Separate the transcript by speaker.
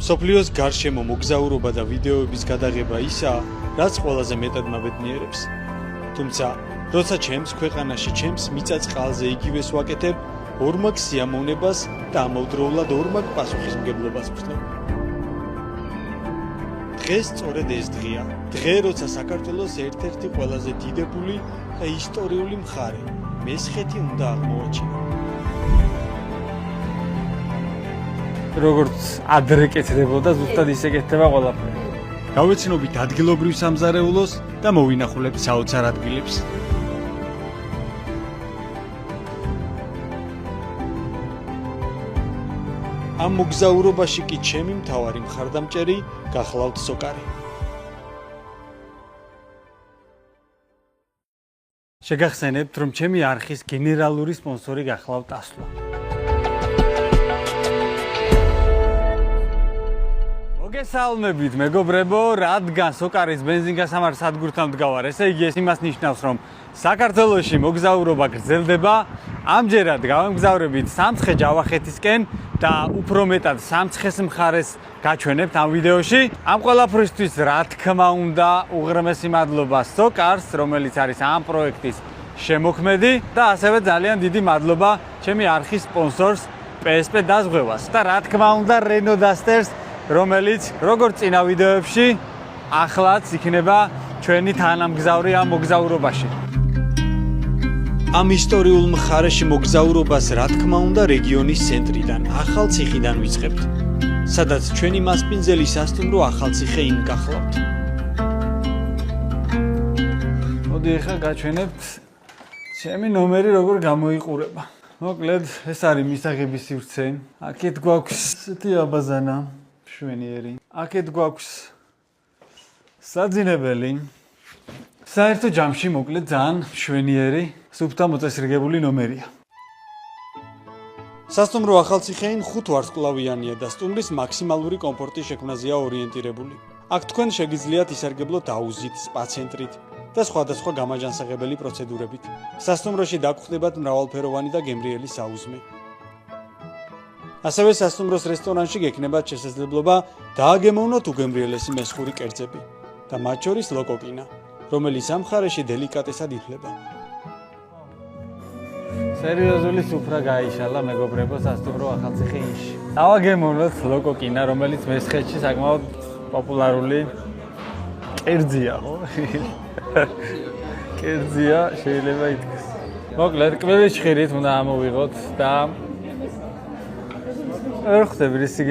Speaker 1: მსოფლიოს გარშემო მოგზაურობა და ვიდეოების გადაღება ისაა, რაც ყველაზე მეტად მაბედნიერებს. თუმცა, როცა ჩემს ქვეყანაში ჩემს მიწა-წყალზე იგივეს ვაკეთებ, ორმაგ სიამოვნებას და ამავდროულად ორმაგ პასუხისმგებლობას ვხდები. დღეს სწორედ ეს დღეა. დღე, როცა საქართველოს ერთ-ერთი ყველაზე დიდებული და ისტორიული მხარე, მესხეთი უნდა აღმოაჩინო.
Speaker 2: როგორც ადრე კეთდებოდა, ზუსტად ისე კეთდება ყველაფერი.
Speaker 1: გავეცნობით ადგილობრივ სამზარეულოს და მოვინახულებთ საოცარ ადგილებს. ამ მოგზაურობაში კი ჩემი მთავარი მხარდამჭერი გახლავთ სოკარი. შეგახსენებთ, რომ ჩემი არხის გენერალური სპონსორი გახლავთ ასლა. მოგესალმებით, მეგობრებო, რადგან სოკარის ბენზინგასამარ სადგურთან მდგავარ, ესე იგი ეს იმას ნიშნავს, რომ საქართველოში მოგზაურობა გრძელდება. ამჯერად გავამგზავრებით სამცხე-ჯავახეთისკენ და უფრო მეტად სამცხეს მხარეს გაჩვენებთ ამ ვიდეოში. ამ ყველაფრისთვის რა თქმა უნდა უღრმესი მადლობა სოკარს, რომელიც არის ამ პროექტის შემოქმედი და ასევე ძალიან დიდი მადლობა ჩემი არხის სპონსორს PSP დაზღვევას და რა თქმა უნდა Renault Duster-ს, რომელიც როგორც წინა ვიდეოებში ახლაც იქნება ჩვენი თანამგზავრი ამ მოგზაურობაში. ამ ისტორიულ მხარეში მოგზაურობას რა თქმა უნდა რეგიონის ცენტრიდან, ახალციხიდან ვიწყებთ, სადაც ჩვენი მასპინძელი სასტუმრო ახალციხე იმ გახლავთ.
Speaker 2: მოდი ახლა გაჩვენებთ ჩემი ნომერი როგორ გამოიყურება. მოკლედ, ეს არის მისაღების სივრცე. აქეთ გვაქვს ესეთი აბაზანა, მშვენიერი. აქეთ გვაქვს საძინებელი. საერთო ჯამში მოკლედ ძალიან მშვენიერი, სუფთა მოწესრიგებული ნომერია.
Speaker 1: სასტუმრო ახალციხეინ 5 ვარსკვლავიანია და სტუმრის მაქსიმალური კომფორტის შექმნაზეა ორიენტირებული. აქ თქვენ შეგიძლიათ ისარგებლოთ აუზით, სპა-ცენტრით და სხვადასხვა გამაჯანსაღებელი პროცედურებით. სასტუმროში დაგხვდებათ მრავალფეროვანი და გემრიელი საუზმე. ასევე სასტუმროს რესტორანში გექნებათ შესაძლებლობა დააგემოვნოთ უგემრიელესი მესხური კერძები და მათ შორის ლოკოკინა, რომელიც ამ მხარეში დელიკატესად ითვლება.
Speaker 2: სერიოზული სუფრა გაიშალა მეგობრებო სასტუმრო ახალციხეინში. დავაგემოვნოთ ლოკოკინა, რომელიც მესხეთში საკმაოდ პოპულარული კერძია, ხო? კერძია, შეიძლება ითქვას. მოკლედ, კბილის ჭხირით უნდა ამოვიღოთ და ვერ ხვდები რისი